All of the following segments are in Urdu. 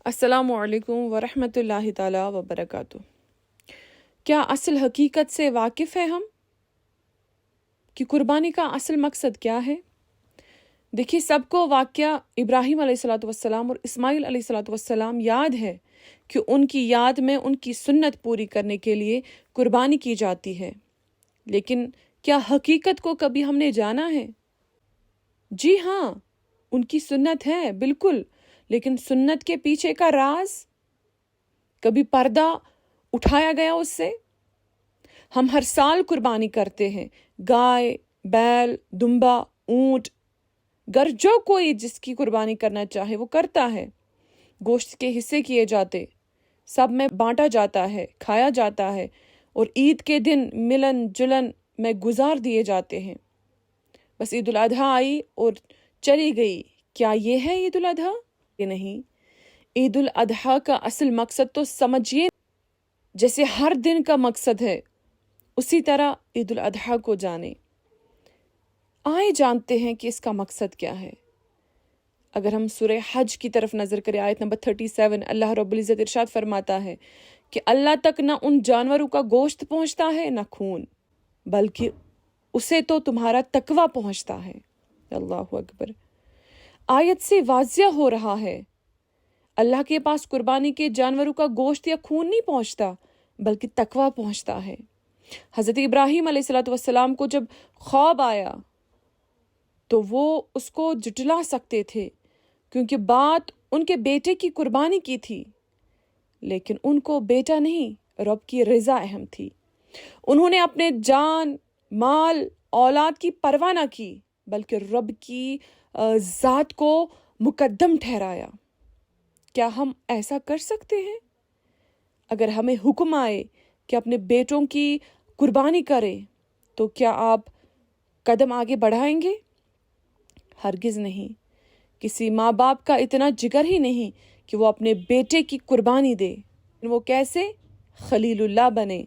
السلام علیکم ورحمۃ اللہ تعالی وبرکاتہ۔ کیا اصل حقیقت سے واقف ہیں ہم کہ قربانی کا اصل مقصد کیا ہے؟ دیکھیے، سب کو واقعہ ابراہیم علیہ الصلوۃ والسلام اور اسماعیل علیہ الصلوۃ والسلام یاد ہے کہ ان کی یاد میں ان کی سنت پوری کرنے کے لیے قربانی کی جاتی ہے، لیکن کیا حقیقت کو کبھی ہم نے جانا ہے؟ جی ہاں، ان کی سنت ہے بالکل، لیکن سنت کے پیچھے کا راز کبھی پردہ اٹھایا گیا اس سے؟ ہم ہر سال قربانی کرتے ہیں، گائے، بیل، دمبا، اونٹ، گر جو کوئی جس کی قربانی کرنا چاہے وہ کرتا ہے۔ گوشت کے حصے کیے جاتے، سب میں بانٹا جاتا ہے، کھایا جاتا ہے، اور عید کے دن ملن جلن میں گزار دیے جاتے ہیں۔ بس عید الاضحیٰ آئی اور چلی گئی۔ کیا یہ ہے عید الاضحیٰ؟ یہ نہیں۔ عید الاضحیٰ کا اصل مقصد تو سمجھیے، جیسے ہر دن کا مقصد ہے اسی طرح عید الاضحیٰ کو جانیں۔ آئے جانتے ہیں کہ اس کا مقصد کیا ہے۔ اگر ہم سورہ حج کی طرف نظر کریں، آیت نمبر 37، اللہ رب العزت ارشاد فرماتا ہے کہ اللہ تک نہ ان جانوروں کا گوشت پہنچتا ہے نہ خون، بلکہ اسے تو تمہارا تقویٰ پہنچتا ہے۔ اللہ اکبر۔ آیت سے واضح ہو رہا ہے اللہ کے پاس قربانی کے جانوروں کا گوشت یا خون نہیں پہنچتا، بلکہ تقویٰ پہنچتا ہے۔ حضرت ابراہیم علیہ الصلوۃ والسلام کو جب خواب آیا تو وہ اس کو جٹلا سکتے تھے، کیونکہ بات ان کے بیٹے کی قربانی کی تھی، لیکن ان کو بیٹا نہیں، رب کی رضا اہم تھی۔ انہوں نے اپنے جان، مال، اولاد کی پرواہ نہ کی، بلکہ رب کی ذات کو مقدم ٹھہرایا۔ کیا ہم ایسا کر سکتے ہیں؟ اگر ہمیں حکم آئے کہ اپنے بیٹوں کی قربانی کریں تو کیا آپ قدم آگے بڑھائیں گے؟ ہرگز نہیں۔ کسی ماں باپ کا اتنا جگر ہی نہیں کہ وہ اپنے بیٹے کی قربانی دے۔ وہ کیسے؟ خلیل اللہ بنے۔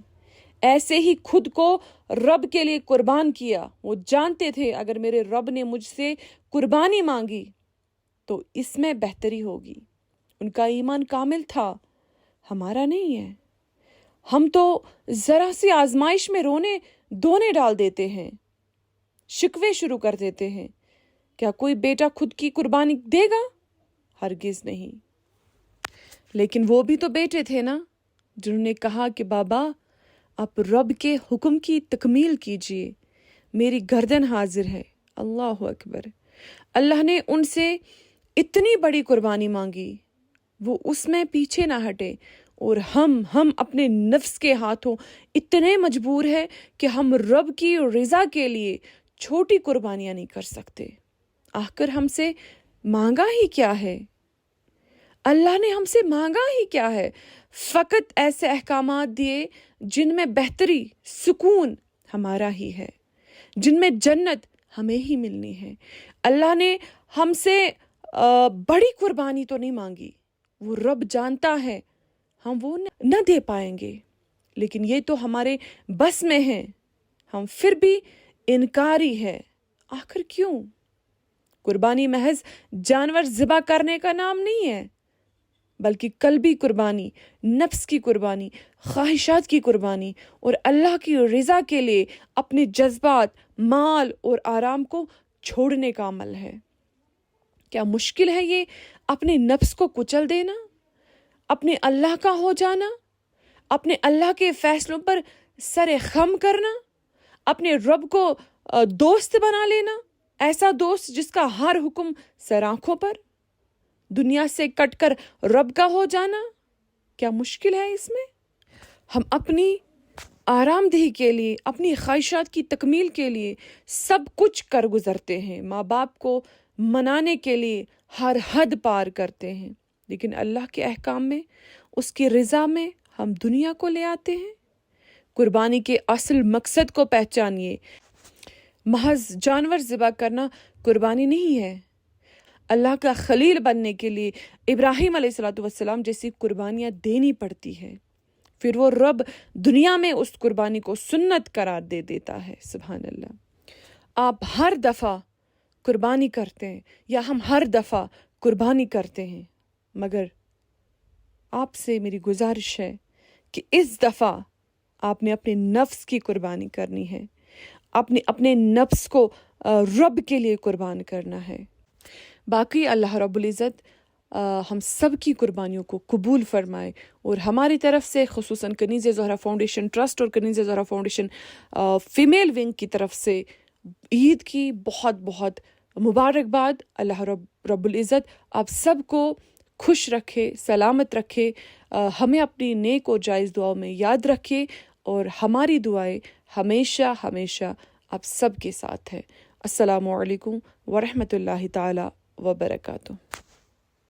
ایسے ہی خود کو رب کے لیے قربان کیا۔ وہ جانتے تھے اگر میرے رب نے مجھ سے قربانی مانگی تو اس میں بہتری ہوگی۔ ان کا ایمان کامل تھا، ہمارا نہیں ہے۔ ہم تو ذرا سی آزمائش میں رونے دھونے ڈال دیتے ہیں، شکوے شروع کر دیتے ہیں۔ کیا کوئی بیٹا خود کی قربانی دے گا؟ ہرگز نہیں۔ لیکن وہ بھی تو بیٹے تھے نا، جنہوں نے کہا کہ بابا آپ رب کے حکم کی تکمیل کیجئے، میری گردن حاضر ہے۔ اللہ اکبر۔ اللہ نے ان سے اتنی بڑی قربانی مانگی، وہ اس میں پیچھے نہ ہٹے، اور ہم اپنے نفس کے ہاتھوں اتنے مجبور ہیں کہ ہم رب کی رضا کے لیے چھوٹی قربانیاں نہیں کر سکتے۔ آخر ہم سے مانگا ہی کیا ہے؟ اللہ نے ہم سے مانگا ہی کیا ہے؟ فقط ایسے احکامات دیے جن میں بہتری، سکون ہمارا ہی ہے، جن میں جنت ہمیں ہی ملنی ہے۔ اللہ نے ہم سے بڑی قربانی تو نہیں مانگی، وہ رب جانتا ہے ہم وہ نہ دے پائیں گے، لیکن یہ تو ہمارے بس میں ہے، ہم پھر بھی انکاری ہے۔ آخر کیوں؟ قربانی محض جانور ذبح کرنے کا نام نہیں ہے، بلکہ قلبی قربانی، نفس کی قربانی، خواہشات کی قربانی، اور اللہ کی رضا کے لیے اپنے جذبات، مال اور آرام کو چھوڑنے کا عمل ہے۔ کیا مشکل ہے یہ اپنے نفس کو کچل دینا، اپنے اللہ کا ہو جانا، اپنے اللہ کے فیصلوں پر سر خم کرنا، اپنے رب کو دوست بنا لینا، ایسا دوست جس کا ہر حکم سر آنکھوں پر، دنیا سے کٹ کر رب کا ہو جانا؟ کیا مشکل ہے اس میں؟ ہم اپنی آرام دہی کے لیے، اپنی خواہشات کی تکمیل کے لیے سب کچھ کر گزرتے ہیں، ماں باپ کو منانے کے لیے ہر حد پار کرتے ہیں، لیکن اللہ کے احکام میں، اس کی رضا میں ہم دنیا کو لے آتے ہیں۔ قربانی کے اصل مقصد کو پہچانیے۔ محض جانور ذبح کرنا قربانی نہیں ہے۔ اللہ کا خلیل بننے کے لیے ابراہیم علیہ الصلوۃ والسلام جیسی قربانیاں دینی پڑتی ہے، پھر وہ رب دنیا میں اس قربانی کو سنت قرار دے دیتا ہے۔ سبحان اللہ۔ آپ ہر دفعہ قربانی کرتے ہیں، یا ہم ہر دفعہ قربانی کرتے ہیں، مگر آپ سے میری گزارش ہے کہ اس دفعہ آپ نے اپنے نفس کی قربانی کرنی ہے، اپنے نفس کو رب کے لیے قربان کرنا ہے۔ باقی اللہ رب العزت ہم سب کی قربانیوں کو قبول فرمائے، اور ہماری طرف سے خصوصاً کنیز زہرا فاؤنڈیشن ٹرسٹ اور کنیز زہرا فاؤنڈیشن فیمیل ونگ کی طرف سے عید کی بہت بہت مبارکباد۔ اللہ رب العزت آپ سب کو خوش رکھے، سلامت رکھے، ہمیں اپنی نیک اور جائز دعاؤں میں یاد رکھے، اور ہماری دعائیں ہمیشہ ہمیشہ آپ سب کے ساتھ ہے۔ السلام علیکم ورحمۃ اللہ تعالی وبرکاتہ۔